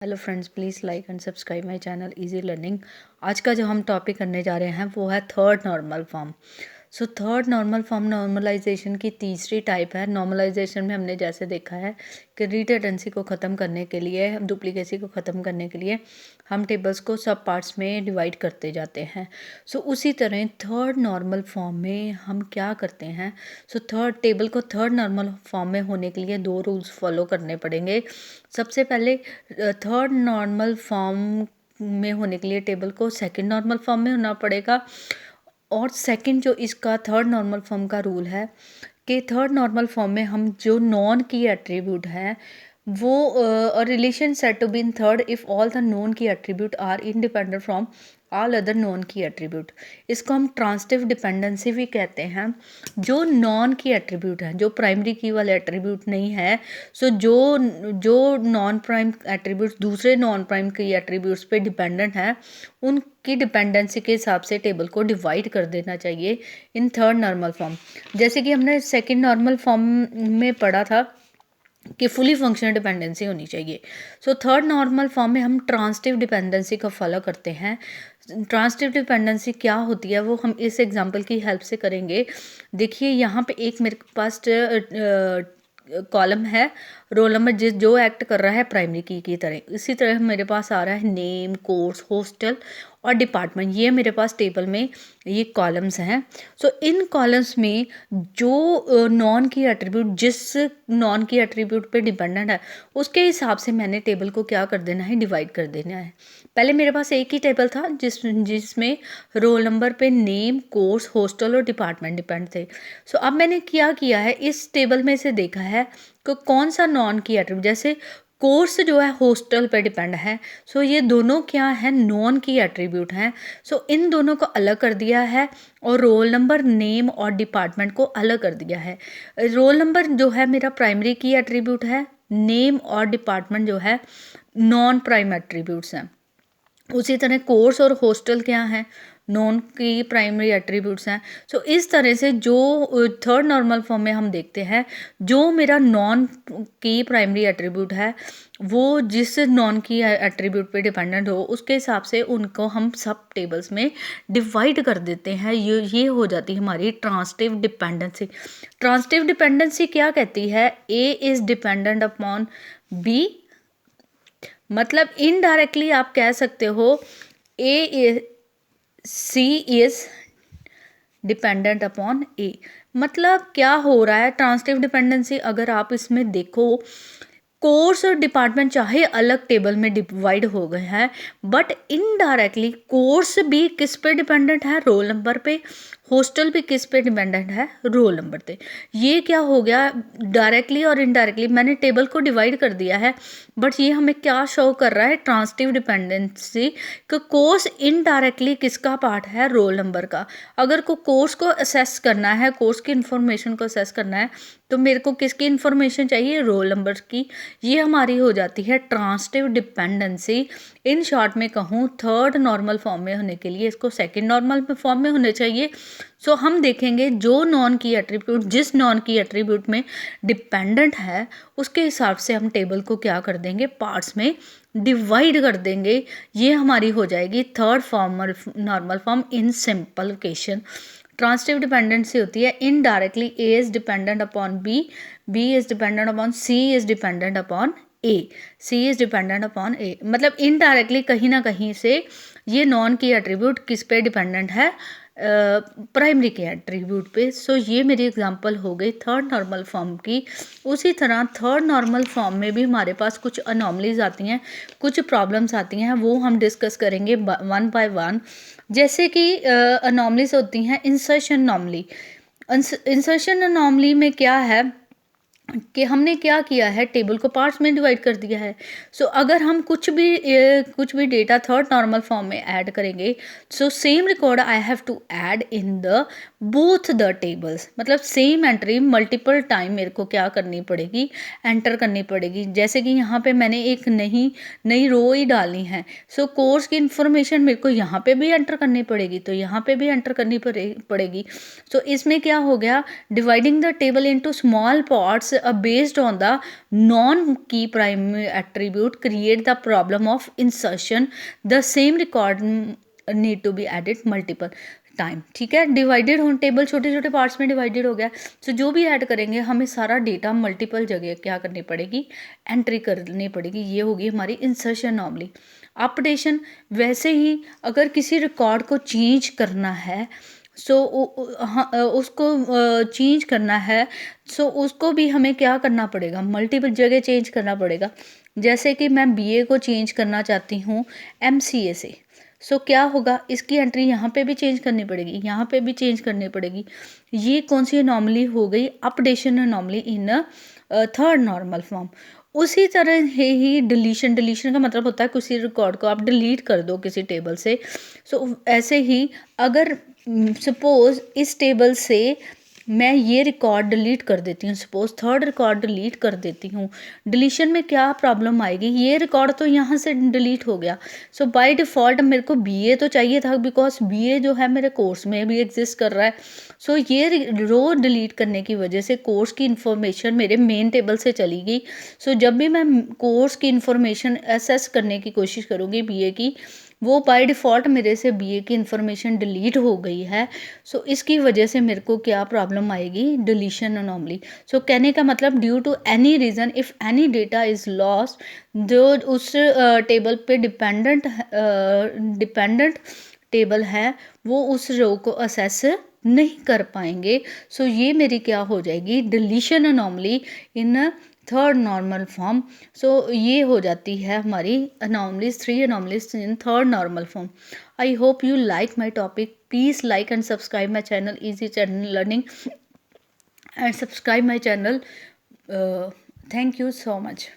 Hello friends, please like and subscribe my channel easy learning. आज का जो हम टॉपिक करने जा रहे हैं वो है third normal form. So third normal form normalization की तीसरी टाइप है। नॉर्मलाइजेशन में हमने जैसे देखा है कि रिडंडेंसी को ख़त्म करने के लिए, डुप्लीकेसी को ख़त्म करने के लिए हम टेबल्स को सब पार्ट्स में डिवाइड करते जाते हैं। सो उसी तरह थर्ड नॉर्मल फॉर्म में हम क्या करते हैं। सो थर्ड टेबल को थर्ड नॉर्मल फॉर्म में होने के लिए दो रूल्स फॉलो करने पड़ेंगे। सबसे पहले थर्ड नॉर्मल फॉर्म में होने के लिए टेबल को सेकंड नॉर्मल फॉर्म में होना पड़ेगा। और सेकंड जो इसका थर्ड नॉर्मल फॉर्म का रूल है कि थर्ड नॉर्मल फॉर्म में हम जो नॉन की एट्रीब्यूट है वो relation set to be in third if all the non key attribute are independent from all other non key attribute. इसको हम ट्रांसिटिव डिपेंडेंसी भी कहते हैं। जो नॉन की एट्रीब्यूट है, जो प्राइमरी की वाले एट्रीब्यूट नहीं है, सो जो नॉन प्राइम एट्रीब्यूट्स दूसरे नॉन प्राइम की एट्रीब्यूट्स पे डिपेंडेंट है, उनकी डिपेंडेंसी के हिसाब से टेबल को डिवाइड कर देना चाहिए इन थर्ड नॉर्मल फॉर्म। जैसे कि हमने सेकंड नॉर्मल फॉर्म में पढ़ा था कि फुली फंक्शनल डिपेंडेंसी होनी चाहिए। सो थर्ड नॉर्मल फॉर्म में हम ट्रांसिटिव डिपेंडेंसी को फॉलो करते हैं। ट्रांसिटिव डिपेंडेंसी क्या होती है वो हम इस एग्जांपल की हेल्प से करेंगे। देखिए यहाँ पे एक मेरे पास कॉलम है, रोल नंबर जो एक्ट कर रहा है प्राइमरी की तरह। इसी तरह मेरे पास आ रहा है नेम, कोर्स, हॉस्टल और डिपार्टमेंट। ये मेरे पास टेबल में ये कॉलम्स हैं। सो इन कॉलम्स में जो नॉन की एट्रीब्यूट जिस नॉन की एट्रीब्यूट पे डिपेंडेंट है उसके हिसाब से मैंने टेबल को क्या कर देना है, डिवाइड कर देना है। पहले मेरे पास एक ही टेबल था जिसमें रोल नंबर पे नेम, कोर्स, हॉस्टल और डिपार्टमेंट डिपेंड थे। सो अब मैंने क्या किया है, इस टेबल में से देखा है कि कौन सा नॉन की एट्रीब्यूट, जैसे कोर्स जो है हॉस्टल पे डिपेंड है। सो ये दोनों क्या है, नॉन की एट्रीब्यूट हैं। सो इन दोनों को अलग कर दिया है और रोल नंबर, नेम और डिपार्टमेंट को अलग कर दिया है। रोल नंबर जो है मेरा प्राइमरी की एट्रीब्यूट है, नेम और डिपार्टमेंट जो है नॉन प्राइम एट्रीब्यूट्स हैं। उसी तरह कोर्स और हॉस्टल क्या हैं, नॉन की प्राइमरी एट्रीब्यूट्स हैं। सो इस तरह से जो थर्ड नॉर्मल फॉर्म में हम देखते हैं, जो मेरा नॉन की प्राइमरी एट्रीब्यूट है वो जिस नॉन की एट्रीब्यूट पे डिपेंडेंट हो उसके हिसाब से उनको हम सब टेबल्स में डिवाइड कर देते हैं। ये हो जाती है हमारी ट्रांसिटिव डिपेंडेंसी। ट्रांसिटिव डिपेंडेंसी क्या कहती है, A is dependent upon B. मतलब इनडायरेक्टली आप कह सकते हो C is dependent upon A. मतलब क्या हो रहा है, ट्रांसिटिव डिपेंडेंसी अगर आप इसमें देखो, कोर्स और डिपार्टमेंट चाहे अलग टेबल में डिवाइड हो गए हैं बट इनडायरेक्टली कोर्स भी किस पे डिपेंडेंट है, रोल नंबर पे। हॉस्टल भी किस पे डिपेंडेंट है, रोल नंबर पे। ये क्या हो गया, डायरेक्टली और इनडायरेक्टली मैंने टेबल को डिवाइड कर दिया है बट ये हमें क्या शो कर रहा है, ट्रांसिटिव डिपेंडेंसी, कि कोर्स इनडायरेक्टली किसका पार्ट है, रोल नंबर का। अगर को कोर्स को असेस करना है, कोर्स की इन्फॉर्मेशन को असेस करना है तो मेरे को किसकी इन्फॉर्मेशन चाहिए, रोल नंबर की। ये हमारी हो जाती है ट्रांसिटिव डिपेंडेंसी। इन शॉर्ट में कहूँ, थर्ड नॉर्मल फॉर्म में होने के लिए इसको सेकंड नॉर्मल फॉर्म में होने चाहिए। सो हम देखेंगे जो नॉन की एट्रीब्यूट जिस नॉन की एट्रीब्यूट में डिपेंडेंट है उसके हिसाब से हम टेबल को क्या कर देंगे, पार्ट्स में डिवाइड कर देंगे। ये हमारी हो जाएगी third formal normal form in simplification. Transitive dependency होती है indirectly A is dependent upon B, B is dependent upon C, is dependent upon A, C is dependent upon A. मतलब इनडायरेक्टली कहीं ना कहीं से ये नॉन की एट्रीब्यूट किस पे डिपेंडेंट है, प्राइमरी के एट्रीब्यूट पे। सो ये मेरी एग्जांपल हो गई थर्ड नॉर्मल फॉर्म की। उसी तरह थर्ड नॉर्मल फॉर्म में भी हमारे पास कुछ अनोमलीज आती हैं, कुछ प्रॉब्लम्स आती हैं, वो हम डिस्कस करेंगे वन बाय वन। जैसे कि अनोमलीज होती हैं इंसर्शन अनोमली। इंसर्शन अनोमली में क्या है कि हमने क्या किया है, टेबल को पार्ट्स में डिवाइड कर दिया है। सो अगर हम कुछ भी डेटा थर्ड नॉर्मल फॉर्म में ऐड करेंगे, so same record I have to add in the both the tables, मतलब सेम एंट्री मल्टीपल टाइम मेरे को क्या करनी पड़ेगी, एंटर करनी पड़ेगी। जैसे कि यहाँ पे मैंने एक नई रो ही डालनी है, सो कोर्स की इन्फॉर्मेशन मेरे को यहाँ पे भी एंटर करनी पड़ेगी, तो यहाँ पे भी एंटर करनी पड़ेगी। सो इसमें क्या हो गया, dividing the table into small parts based on the non key primary attribute create the problem of insertion the same record need to be added multiple time. ठीक है, डिवाइडेड हो टेबल छोटे छोटे पार्ट्स में डिवाइडेड हो गया। सो जो भी ऐड करेंगे हमें सारा डेटा मल्टीपल जगह क्या करनी पड़ेगी, एंट्री करनी पड़ेगी। ये होगी हमारी इंसर्शन नॉर्मली। अपडेशन, वैसे ही अगर किसी रिकॉर्ड को चेंज करना है, सो उसको चेंज करना है, सो उसको भी हमें क्या करना पड़ेगा, मल्टीपल जगह चेंज करना पड़ेगा। जैसे कि मैं बीए को चेंज करना चाहती हूँ एमसीए से, सो क्या होगा, इसकी एंट्री यहाँ पे भी चेंज करनी पड़ेगी, यहाँ पे भी चेंज करनी पड़ेगी। ये कौन सी अनॉमली हो गई, updation anomaly in third normal form. उसी तरह ही डिलीशन का मतलब होता है किसी रिकॉर्ड को आप डिलीट कर दो किसी टेबल से। सो ऐसे ही अगर सपोज इस टेबल से मैं ये रिकॉर्ड डिलीट कर देती हूँ, सपोज थर्ड रिकॉर्ड डिलीट कर देती हूँ, डिलीशन में क्या प्रॉब्लम आएगी, ये रिकॉर्ड तो यहाँ से डिलीट हो गया। सो बाय डिफ़ॉल्ट मेरे को बीए तो चाहिए था, बिकॉज बीए जो है मेरे कोर्स में भी एग्जिस्ट कर रहा है। सो ये रो डिलीट करने की वजह से कोर्स की इन्फॉर्मेशन मेरे मेन टेबल से चली गई। सो जब भी मैं कोर्स की इन्फॉर्मेशन एसेस करने की कोशिश करूँगी बीए की, वो बाय डिफ़ॉल्ट मेरे से बीए की इन्फॉर्मेशन डिलीट हो गई है। सो इसकी वजह से मेरे को क्या प्रॉब्लम आएगी, डिलीशन अनॉमली। सो कहने का मतलब due to any reason if any data is lost, जो उस टेबल पे डिपेंडेंट टेबल है वो उस रो को असेस नहीं कर पाएंगे। सो ये मेरी क्या हो जाएगी, deletion anomaly in third normal form. So ये हो जाती है हमारी anomalies, 3 anomalies in third normal form. I hope you like my topic. Please like and subscribe my channel easy channel learning and subscribe my channel. Thank you so much.